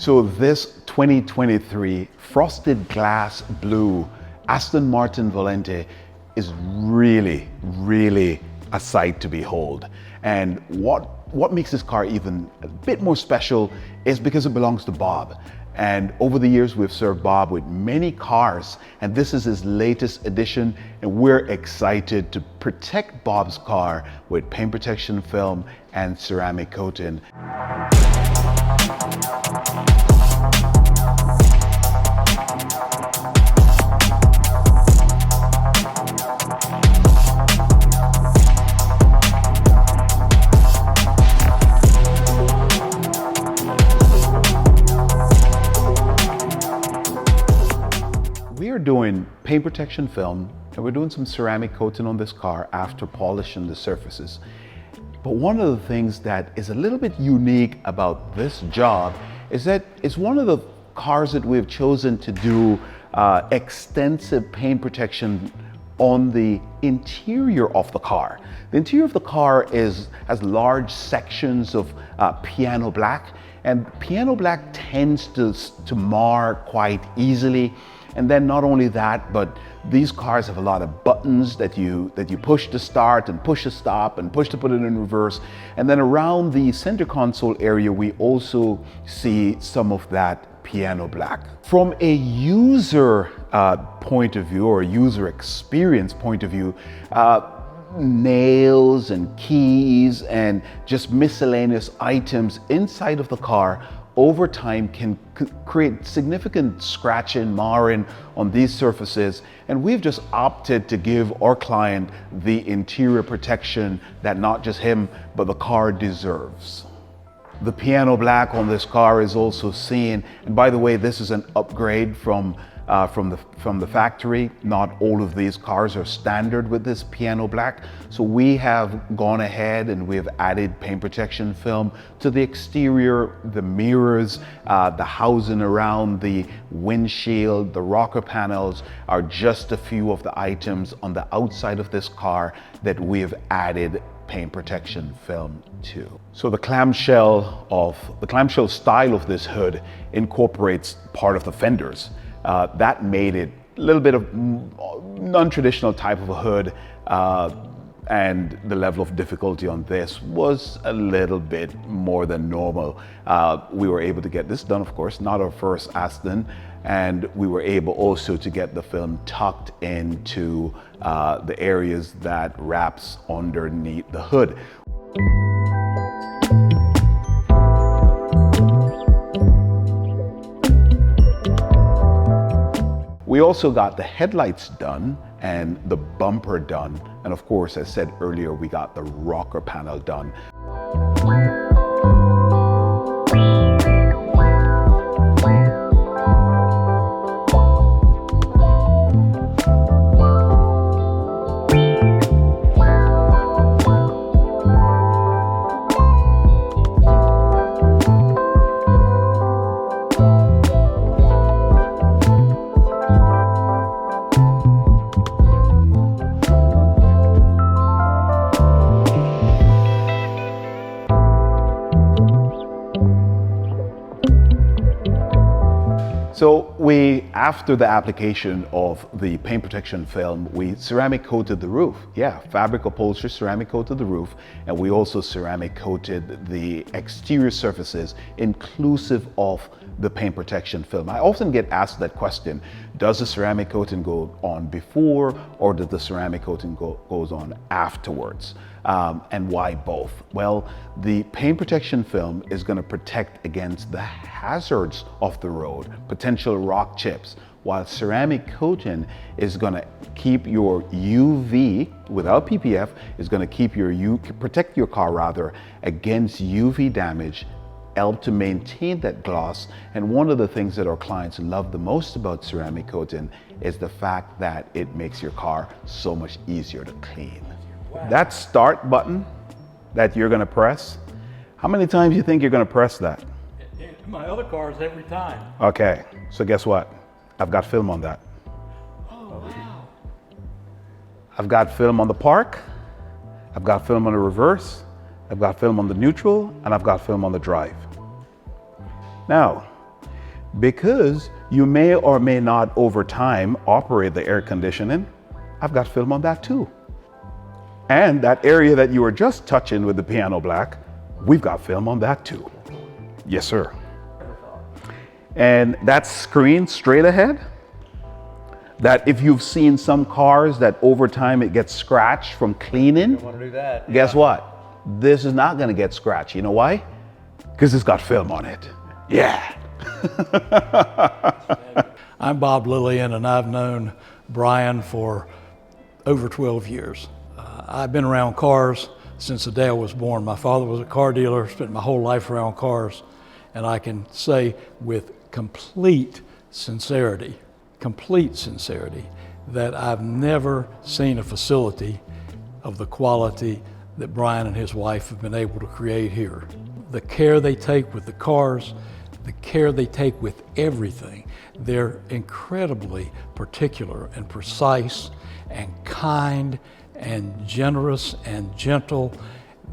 So this 2023 frosted glass blue Aston Martin Volante is really, really a sight to behold. And what makes this car even a bit more special is because it belongs to Bob. And over the years, we've served Bob with many cars, and this is his latest edition, and we're excited to protect Bob's car with paint protection film and ceramic coating. We are doing paint protection film and we're doing some ceramic coating on this car after polishing the surfaces. But one of the things that is a little bit unique about this job is that it's one of the cars that we've chosen to do extensive paint protection on the interior of the car. The interior of the car has large sections of piano black, and piano black tends to mar quite easily. And then not only that, but these cars have a lot of buttons that you push to start and push to stop and push to put it in reverse. And then around the center console area, we also see some of that piano black. From a user point of view or user experience point of view, nails and keys and just miscellaneous items inside of the car over time can create significant scratching, marring on these surfaces. And we've just opted to give our client the interior protection that not just him, but the car deserves. The piano black on this car is also seen, and by the way, this is an upgrade from the factory. Not all of these cars are standard with this piano black. So we have gone ahead and we've added paint protection film to the exterior, the mirrors, the housing around the windshield, the rocker panels are just a few of the items on the outside of this car that we have added paint protection film to. So the clamshell style of this hood incorporates part of the fenders. That made it a little bit of non-traditional type of a hood, and the level of difficulty on this was a little bit more than normal. We were able to get this done, of course, not our first Aston, and we were able also to get the film tucked into the areas that wraps underneath the hood. We also got the headlights done and the bumper done. And of course, as said earlier, we got the rocker panel done. So after the application of the paint protection film, we ceramic coated the roof. Yeah, fabric upholstery ceramic coated the roof, and we also ceramic coated the exterior surfaces inclusive of the paint protection film. I often get asked that question, does the ceramic coating go on before or does the ceramic coating goes on afterwards? And why both? Well, the paint protection film is going to protect against the hazards of the road, potential rock chips, while ceramic coating is going to keep your UV, without PPF, is going to keep protect your car rather against UV damage, help to maintain that gloss. And one of the things that our clients love the most about ceramic coating is the fact that it makes your car so much easier to clean. Wow. That start button that you're going to press, how many times do you think you're going to press that? In my other cars, every time. Okay, so guess what? I've got film on that. Oh, wow. I've got film on the park, I've got film on the reverse, I've got film on the neutral, and I've got film on the drive. Now, Because you may or may not over time operate the air conditioning, I've got film on that too. And that area that you were just touching with the piano black, we've got film on that too. Yes, sir. And that screen straight ahead, that if you've seen some cars that over time it gets scratched from cleaning, Don't want to do that. guess what? This is not gonna get scratched. You know why? Because it's got film on it. Yeah. I'm Bob Lillian, and I've known Brian for over 12 years. I've been around cars since the day I was born. My father was a car dealer, spent my whole life around cars, and I can say with complete sincerity, that I've never seen a facility of the quality that Brian and his wife have been able to create here. The care they take with the cars, the care they take with everything. They're incredibly particular and precise and kind and generous and gentle.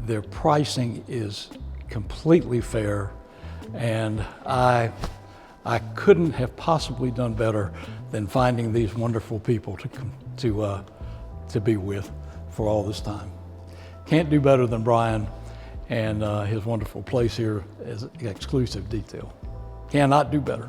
Their pricing is completely fair, and I couldn't have possibly done better than finding these wonderful people to be with for all this time. Can't do better than Brian and his wonderful place here as exclusive detail. Cannot do better.